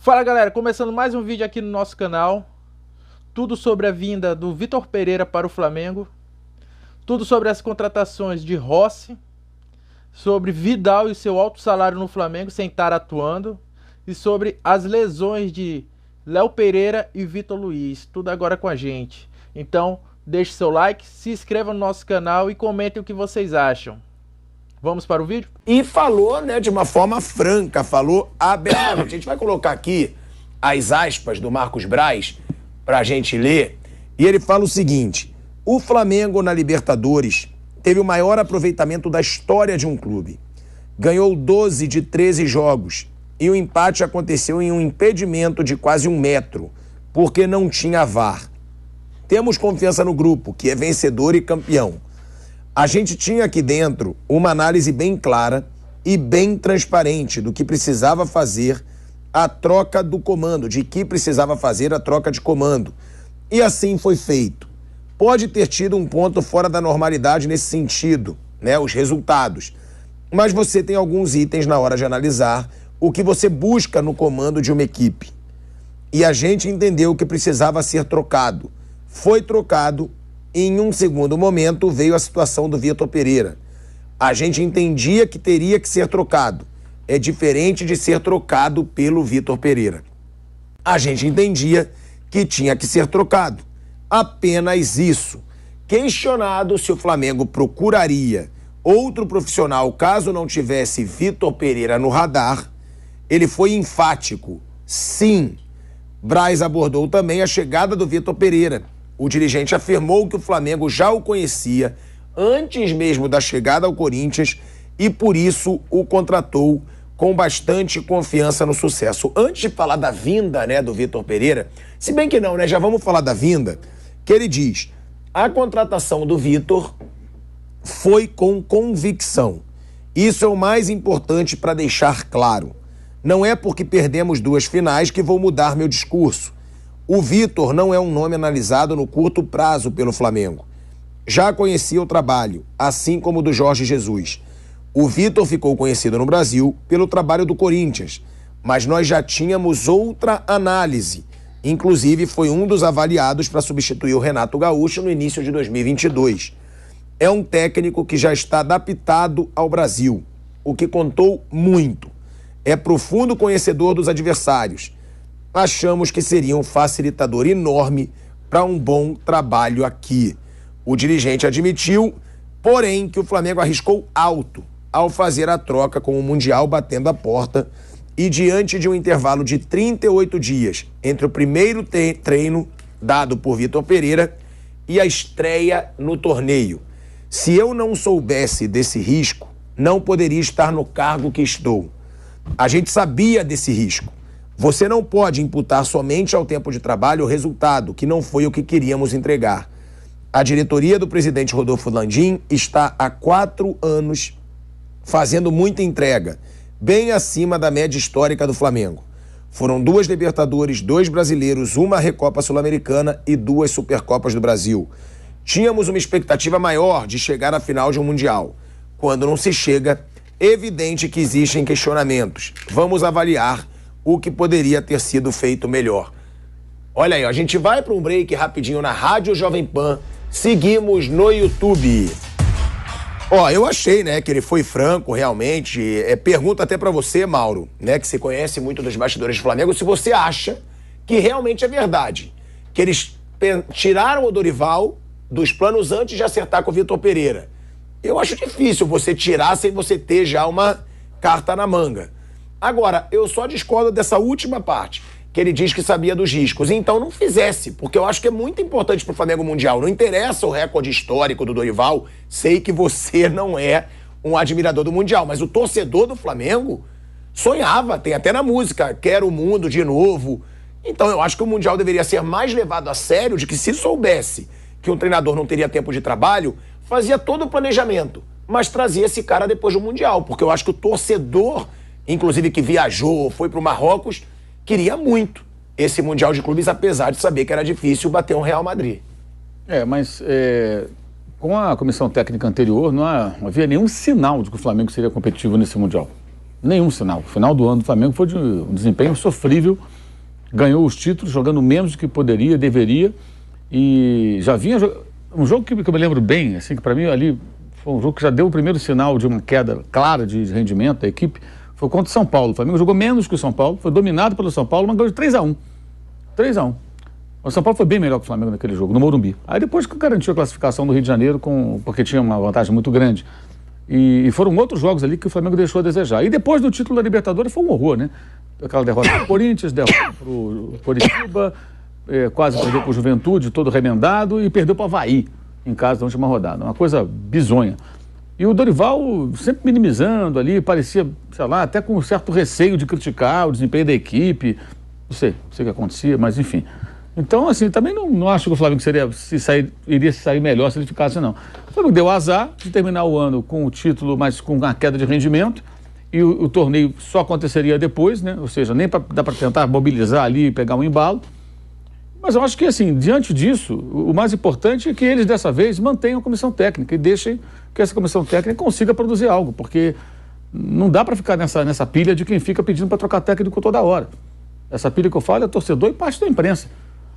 Fala galera, começando mais um vídeo aqui no nosso canal. Tudo sobre a vinda do Vitor Pereira para o Flamengo. Tudo sobre as contratações de Rossi. Sobre Vidal e seu alto salário no Flamengo sem estar atuando. E sobre as lesões de Léo Pereira e Vitor Luiz. Tudo agora com a gente. Então deixe seu like, se inscreva no nosso canal e comentem o que vocês acham. Vamos para o vídeo? E falou, né, de uma forma franca, falou abertamente. A gente vai colocar aqui as aspas do Marcos Braz pra gente ler. E ele fala o seguinte: o Flamengo na Libertadores teve o maior aproveitamento da história de um clube. Ganhou 12 de 13 jogos. E o empate aconteceu em um impedimento de quase 1 metro, porque não tinha VAR. Temos confiança no grupo, que é vencedor e campeão. A gente tinha aqui dentro uma análise bem clara e bem transparente do que precisava fazer a troca do comando, de que precisava fazer a troca de comando. E assim foi feito. Pode ter tido um ponto fora da normalidade nesse sentido, né, os resultados. Mas você tem alguns itens na hora de analisar o que você busca no comando de uma equipe. E a gente entendeu que precisava ser trocado. Foi trocado. Em um segundo momento veio a situação do Vitor Pereira. A gente entendia que teria que ser trocado. É diferente de ser trocado pelo Vitor Pereira. A gente entendia que tinha que ser trocado. Apenas isso. Questionado se o Flamengo procuraria outro profissional caso não tivesse Vitor Pereira no radar, ele foi enfático. Sim. Braz abordou também a chegada do Vitor Pereira. O dirigente afirmou que o Flamengo já o conhecia antes mesmo da chegada ao Corinthians e por isso o contratou com bastante confiança no sucesso. Antes de falar da vinda, né, do Vitor Pereira, se bem que não, né, já vamos falar da vinda, que ele diz: a contratação do Vitor foi com convicção. Isso é o mais importante para deixar claro. Não é porque perdemos 2 finais que vou mudar meu discurso. O Vitor não é um nome analisado no curto prazo pelo Flamengo. Já conhecia o trabalho, assim como o do Jorge Jesus. O Vitor ficou conhecido no Brasil pelo trabalho do Corinthians, mas nós já tínhamos outra análise. Inclusive, foi um dos avaliados para substituir o Renato Gaúcho no início de 2022. É um técnico que já está adaptado ao Brasil, o que contou muito. É profundo conhecedor dos adversários. Achamos que seria um facilitador enorme para um bom trabalho aqui. O dirigente admitiu, porém, que o Flamengo arriscou alto ao fazer a troca com o Mundial batendo a porta e diante de um intervalo de 38 dias entre o primeiro treino dado por Vitor Pereira e a estreia no torneio. Se eu não soubesse desse risco, não poderia estar no cargo que estou. A gente sabia desse risco. Você não pode imputar somente ao tempo de trabalho o resultado, que não foi o que queríamos entregar. A diretoria do presidente Rodolfo Landim está há 4 anos fazendo muita entrega, bem acima da média histórica do Flamengo. Foram 2 Libertadores, 2 brasileiros, 1 Recopa Sul-Americana e 2 Supercopas do Brasil. Tínhamos uma expectativa maior de chegar à final de um Mundial. Quando não se chega, é evidente que existem questionamentos. Vamos avaliar o que poderia ter sido feito melhor. Olha aí, a gente vai para um break rapidinho na Rádio Jovem Pan. Seguimos no YouTube. Eu achei, né, que ele foi franco, realmente. Pergunto até para você, Mauro, né, que você conhece muito dos bastidores do Flamengo, se você acha que realmente é verdade, que eles tiraram o Dorival dos planos antes de acertar com o Vitor Pereira. Eu acho difícil você tirar sem você ter já uma carta na manga. Agora, eu só discordo dessa última parte, que ele diz que sabia dos riscos. Então não fizesse, porque eu acho que é muito importante pro Flamengo Mundial. Não interessa o recorde histórico do Dorival, sei que você não é um admirador do Mundial, mas o torcedor do Flamengo sonhava, tem até na música, quero o mundo de novo. Então eu acho que o Mundial deveria ser mais levado a sério, de que se soubesse que um treinador não teria tempo de trabalho, fazia todo o planejamento, mas trazia esse cara depois do Mundial, porque eu acho que o torcedor, inclusive que viajou, foi pro Marrocos, queria muito esse Mundial de Clubes, apesar de saber que era difícil bater um Real Madrid. Mas com a comissão técnica anterior, não havia nenhum sinal de que o Flamengo seria competitivo nesse Mundial. Nenhum sinal. O final do ano do Flamengo foi de um desempenho sofrível, ganhou os títulos jogando menos do que poderia, deveria, e já vinha... Um jogo que eu me lembro bem, assim, que para mim ali foi um jogo que já deu o primeiro sinal de uma queda clara de rendimento da equipe, foi contra o São Paulo. O Flamengo jogou menos que o São Paulo, foi dominado pelo São Paulo, mas ganhou de 3-1. 3-1. O São Paulo foi bem melhor que o Flamengo naquele jogo, no Morumbi. Aí depois que garantiu a classificação do Rio de Janeiro, porque tinha uma vantagem muito grande. E foram outros jogos ali que o Flamengo deixou a desejar. E depois do título da Libertadores foi um horror, né? Aquela derrota pro Corinthians, derrota pro Coritiba, quase perdeu pro Juventude, todo remendado, e perdeu pro Avaí, em casa da última rodada. Uma coisa bizonha. E o Dorival sempre minimizando ali, parecia, sei lá, até com um certo receio de criticar o desempenho da equipe. Não sei o que acontecia, mas enfim. Então, assim, também não acho que o Flamengo iria sair melhor se ele ficasse, não. O Flamengo deu azar de terminar o ano com o título, mas com uma queda de rendimento, e o torneio só aconteceria depois, né? Ou seja, nem dá para tentar mobilizar ali e pegar um embalo. Mas eu acho que, assim, diante disso, o mais importante é que eles, dessa vez, mantenham a comissão técnica e deixem que essa comissão técnica consiga produzir algo, porque não dá para ficar nessa pilha de quem fica pedindo para trocar técnico toda hora. Essa pilha que eu falo é torcedor e parte da imprensa.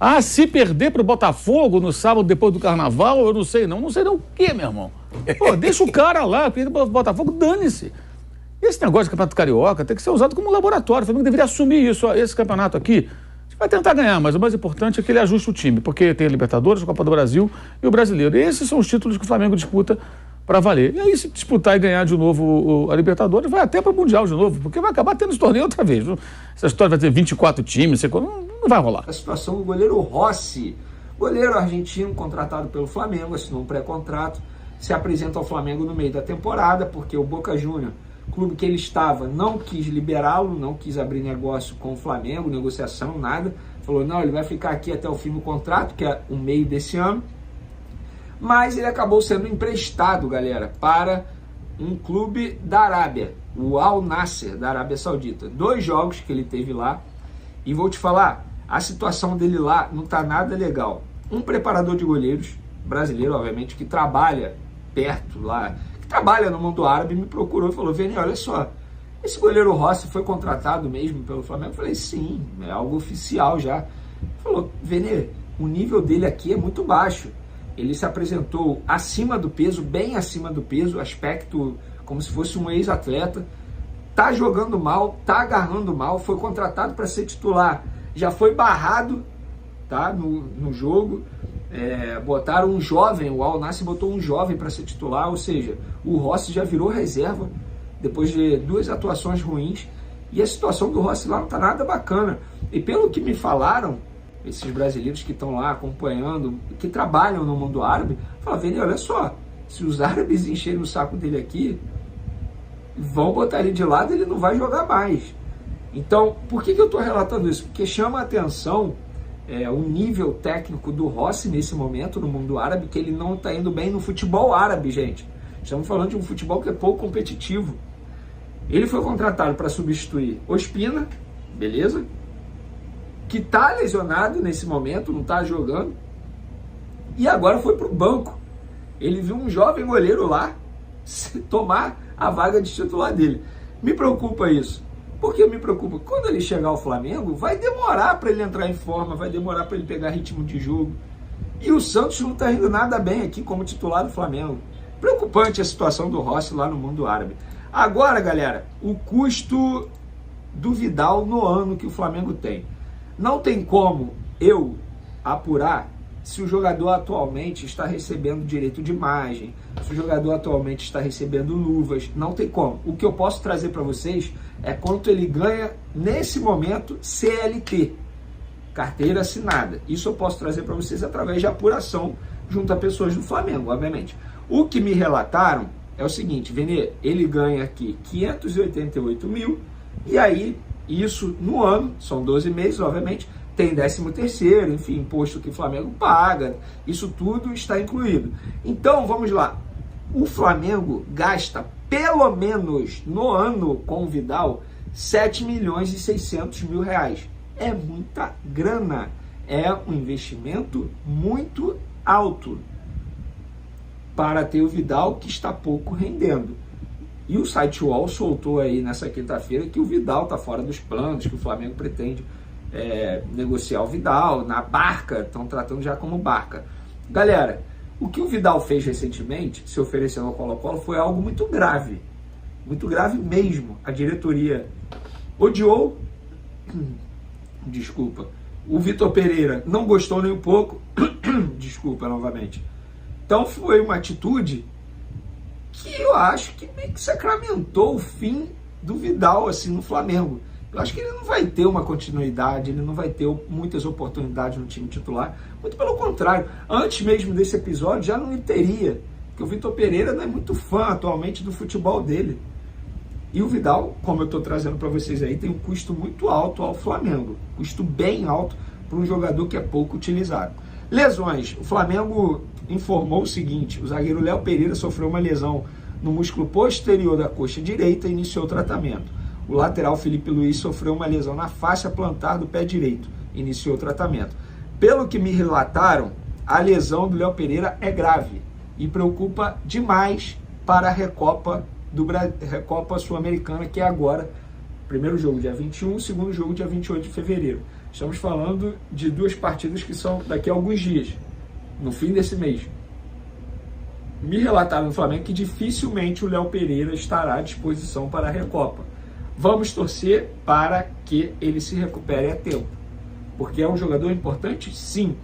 Ah, se perder pro Botafogo no sábado depois do Carnaval, eu não sei não. Não sei não o quê, meu irmão? Pô, deixa o cara lá, perder pro Botafogo, dane-se. Esse negócio de campeonato carioca tem que ser usado como um laboratório. O Flamengo deveria assumir isso. Ó, esse campeonato aqui, a gente vai tentar ganhar, mas o mais importante é que ele ajuste o time, porque tem a Libertadores, a Copa do Brasil e o Brasileiro. E esses são os títulos que o Flamengo disputa para valer. E aí, se disputar e ganhar de novo a Libertadores, vai até para o Mundial de novo, porque vai acabar tendo esse torneio outra vez. Essa história vai ter 24 times, não vai rolar. A situação do goleiro Rossi, goleiro argentino contratado pelo Flamengo, assinou um pré-contrato, se apresenta ao Flamengo no meio da temporada, porque o Boca Juniors, clube que ele estava, não quis liberá-lo, não quis abrir negócio com o Flamengo, negociação, nada. Falou, não, ele vai ficar aqui até o fim do contrato, que é o meio desse ano. Mas ele acabou sendo emprestado, galera, para um clube da Arábia, o Al Nassr, da Arábia Saudita. 2 jogos que ele teve lá, e vou te falar, a situação dele lá não tá nada legal. Um preparador de goleiros, brasileiro, obviamente, que trabalha perto lá, que trabalha no mundo árabe, me procurou e falou, Vini, olha só, esse goleiro Rossi foi contratado mesmo pelo Flamengo? Eu falei, sim, é algo oficial já. Ele falou, Vini, o nível dele aqui é muito baixo. Ele se apresentou acima do peso, bem acima do peso, aspecto como se fosse um ex-atleta. Tá jogando mal, tá agarrando mal, foi contratado para ser titular. Já foi barrado, tá, no jogo. Botaram um jovem, o Al Nassr botou um jovem para ser titular, ou seja, o Rossi já virou reserva depois de 2 atuações ruins. E a situação do Rossi lá não tá nada bacana. E pelo que me falaram, esses brasileiros que estão lá acompanhando, que trabalham no mundo árabe, falam, Vini, olha só, se os árabes encherem o saco dele aqui, vão botar ele de lado, ele não vai jogar mais. Então, por que eu estou relatando isso? Porque chama a atenção o nível técnico do Rossi nesse momento no mundo árabe, que ele não está indo bem no futebol árabe, gente. Estamos falando de um futebol que é pouco competitivo. Ele foi contratado para substituir Ospina, beleza? Que está lesionado nesse momento, não está jogando, e agora foi para o banco. Ele viu um jovem goleiro lá tomar a vaga de titular dele. Me preocupa isso. Por que me preocupa? Quando ele chegar ao Flamengo, vai demorar para ele entrar em forma, vai demorar para ele pegar ritmo de jogo. E o Santos não está indo nada bem aqui como titular do Flamengo. Preocupante a situação do Rossi lá no mundo árabe. Agora, galera, o custo do Vidal no ano que o Flamengo tem. Não tem como eu apurar se o jogador atualmente está recebendo direito de imagem, se o jogador atualmente está recebendo luvas, não tem como. O que eu posso trazer para vocês é quanto ele ganha nesse momento CLT, carteira assinada. Isso eu posso trazer para vocês através de apuração junto a pessoas do Flamengo, obviamente. O que me relataram é o seguinte, Vene, ele ganha aqui 588 mil, e aí isso no ano, são 12 meses, obviamente, tem 13º, enfim, imposto que o Flamengo paga, isso tudo está incluído. Então, vamos lá, o Flamengo gasta pelo menos no ano com o Vidal 7.600.000 reais. É muita grana, é um investimento muito alto para ter o Vidal, que está pouco rendendo. E o site UOL soltou aí nessa quinta-feira que o Vidal está fora dos planos, que o Flamengo pretende negociar o Vidal na Barca, estão tratando já como Barca. Galera, o que o Vidal fez recentemente, se oferecendo ao Colo-Colo, foi algo muito grave mesmo. A diretoria odiou, desculpa, o Vitor Pereira não gostou nem um pouco, desculpa novamente. Então foi uma atitude que eu acho que meio que sacramentou o fim do Vidal assim no Flamengo. Eu acho que ele não vai ter uma continuidade, ele não vai ter muitas oportunidades no time titular. Muito pelo contrário, antes mesmo desse episódio já não teria, porque o Vitor Pereira não é muito fã atualmente do futebol dele. E o Vidal, como eu estou trazendo para vocês aí, tem um custo muito alto ao Flamengo, custo bem alto para um jogador que é pouco utilizado. Lesões, o Flamengo informou o seguinte: o zagueiro Léo Pereira sofreu uma lesão no músculo posterior da coxa direita e iniciou o tratamento. O lateral Felipe Luiz sofreu uma lesão na faixa plantar do pé direito, iniciou o tratamento. Pelo que me relataram, a lesão do Léo Pereira é grave e preocupa demais para a Recopa Sul-Americana, que é agora, primeiro jogo dia 21, segundo jogo dia 28 de fevereiro. Estamos falando de 2 partidas que são daqui a alguns dias, no fim desse mês. Me relataram no Flamengo que dificilmente o Léo Pereira estará à disposição para a Recopa. Vamos torcer para que ele se recupere a tempo, porque é um jogador importante? Sim.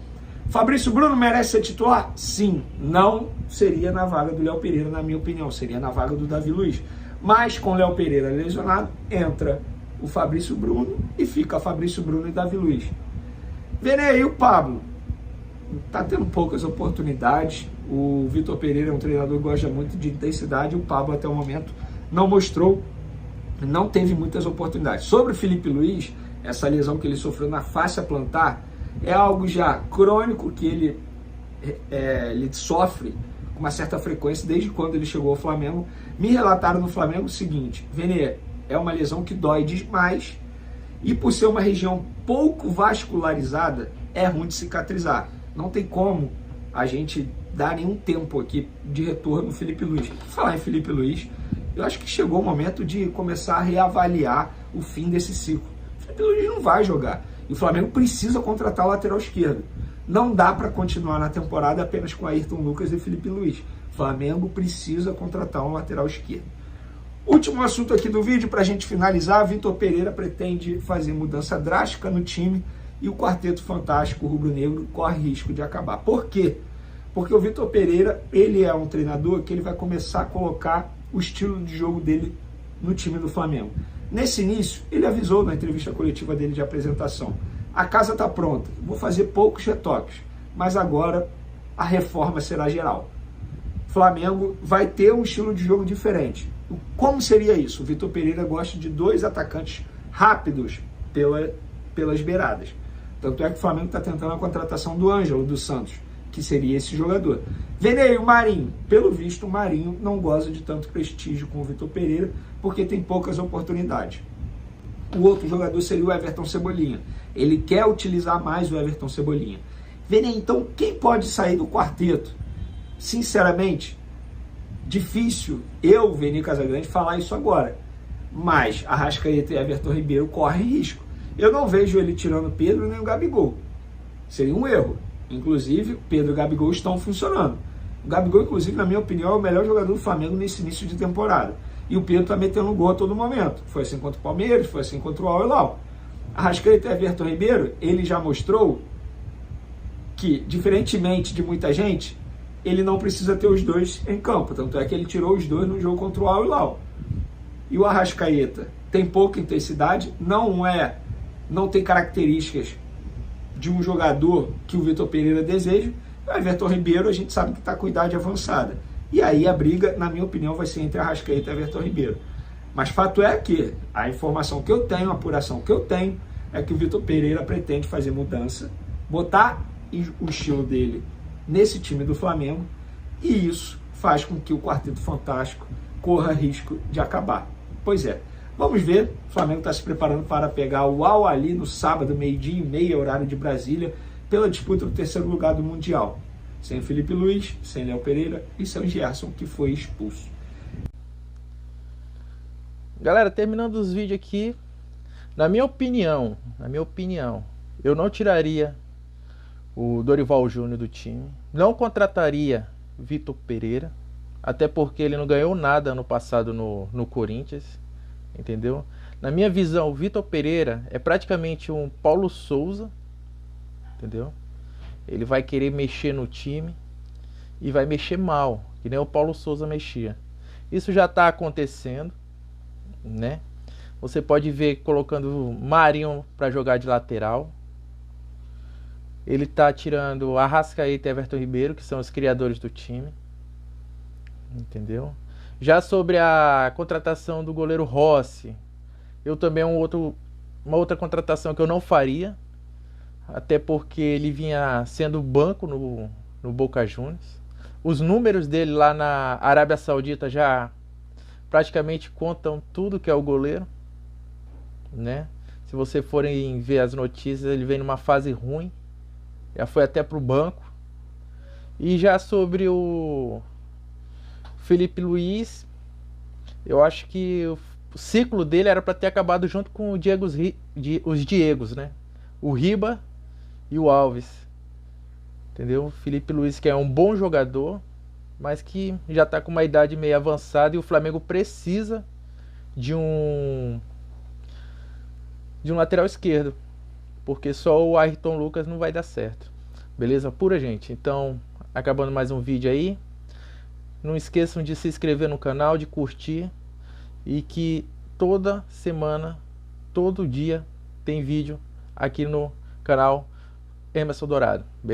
Fabrício Bruno merece ser titular? Sim. Não seria na vaga do Léo Pereira, na minha opinião, seria na vaga do Davi Luiz. Mas com o Léo Pereira lesionado, entra o Fabrício Bruno e fica Fabrício Bruno e Davi Luiz. Vem aí o Pablo. Está tendo poucas oportunidades. O Vitor Pereira é um treinador que gosta muito de intensidade. O Pablo até o momento não mostrou, não teve muitas oportunidades. Sobre o Felipe Luiz, essa lesão que ele sofreu na faixa plantar é algo já crônico que ele sofre com uma certa frequência desde quando ele chegou ao Flamengo. Me relataram no Flamengo o seguinte: Vene, é uma lesão que dói demais e por ser uma região pouco vascularizada é ruim de cicatrizar. Não tem como a gente dar nenhum tempo aqui de retorno no Felipe Luiz. Por falar em Felipe Luiz, eu acho que chegou o momento de começar a reavaliar o fim desse ciclo. O Felipe Luiz não vai jogar e o Flamengo precisa contratar o lateral esquerdo. Não dá para continuar na temporada apenas com Ayrton Lucas e Felipe Luiz. O Flamengo precisa contratar um lateral esquerdo. Último assunto aqui do vídeo para a gente finalizar: Vitor Pereira pretende fazer mudança drástica no time e o quarteto fantástico rubro-negro corre risco de acabar. Por quê? Porque o Vitor Pereira, ele é um treinador que ele vai começar a colocar o estilo de jogo dele no time do Flamengo. Nesse início, ele avisou na entrevista coletiva dele de apresentação: a casa está pronta, vou fazer poucos retoques, mas agora a reforma será geral. O Flamengo vai ter um estilo de jogo diferente. Como seria isso? O Vitor Pereira gosta de 2 atacantes rápidos pelas beiradas. Tanto é que o Flamengo está tentando a contratação do Ângelo dos Santos, que seria esse jogador. Vem aí o Marinho. Pelo visto, o Marinho não goza de tanto prestígio com o Vitor Pereira, porque tem poucas oportunidades. O outro jogador seria o Everton Cebolinha. Ele quer utilizar mais o Everton Cebolinha. Vem aí, então, quem pode sair do quarteto? Sinceramente, difícil eu, Veni Casagrande, falar isso agora. Mas Arrascaeta e Everton Ribeiro correm risco. Eu não vejo ele tirando Pedro nem o Gabigol. Seria um erro. Inclusive, Pedro e o Gabigol estão funcionando. O Gabigol, inclusive, na minha opinião, é o melhor jogador do Flamengo nesse início de temporada. E o Pedro está metendo gol a todo momento. Foi assim contra o Palmeiras, foi assim contra o Al-Hilal. Arrascaeta e Everton Ribeiro, ele já mostrou que, diferentemente de muita gente, ele não precisa ter os dois em campo. Tanto é que ele tirou os dois no jogo contra o Al-Hilal. E o Arrascaeta tem pouca intensidade, não tem características de um jogador que o Vitor Pereira deseja. O Everton Ribeiro, a gente sabe que está com idade avançada. E aí a briga, na minha opinião, vai ser entre Arrascaeta e Everton Ribeiro. Mas fato é que a informação que eu tenho, a apuração que eu tenho, é que o Vitor Pereira pretende fazer mudança, botar o estilo dele nesse time do Flamengo, e isso faz com que o Quarteto Fantástico corra risco de acabar. Pois é, vamos ver. O Flamengo está se preparando para pegar o Al-Ahly no sábado, 12h30, horário de Brasília, pela disputa do 3º lugar do Mundial. Sem Felipe Luiz, sem Léo Pereira e sem Gerson, que foi expulso. Galera, terminando os vídeos aqui, na minha opinião, eu não tiraria o Dorival Júnior do time, não contrataria Vitor Pereira, até porque ele não ganhou nada ano passado no Corinthians, entendeu? Na minha visão, o Vitor Pereira é praticamente um Paulo Souza, entendeu? Ele vai querer mexer no time e vai mexer mal, que nem o Paulo Souza mexia. Isso já está acontecendo, né? Você pode ver colocando Marinho para jogar de lateral. Ele tá tirando Arrascaeta e Everton Ribeiro, que são os criadores do time. Entendeu? Já sobre a contratação do goleiro Rossi, eu também uma outra contratação que eu não faria, até porque ele vinha sendo banco no Boca Juniors. Os números dele lá na Arábia Saudita já praticamente contam tudo que é o goleiro, né? Se você forem ver as notícias, ele vem numa fase ruim, já foi até pro banco. E já sobre o Felipe Luiz, eu acho que o ciclo dele era para ter acabado junto com os Diegos, né? O Riba e o Alves, entendeu? Felipe Luiz, que é um bom jogador, mas que já está com uma idade meio avançada, e o Flamengo precisa de um lateral esquerdo, porque só o Ayrton Lucas não vai dar certo. Beleza pura, gente? Então, acabando mais um vídeo aí. Não esqueçam de se inscrever no canal, de curtir, e que toda semana, todo dia, tem vídeo aqui no canal Emerson Dourado. Beleza?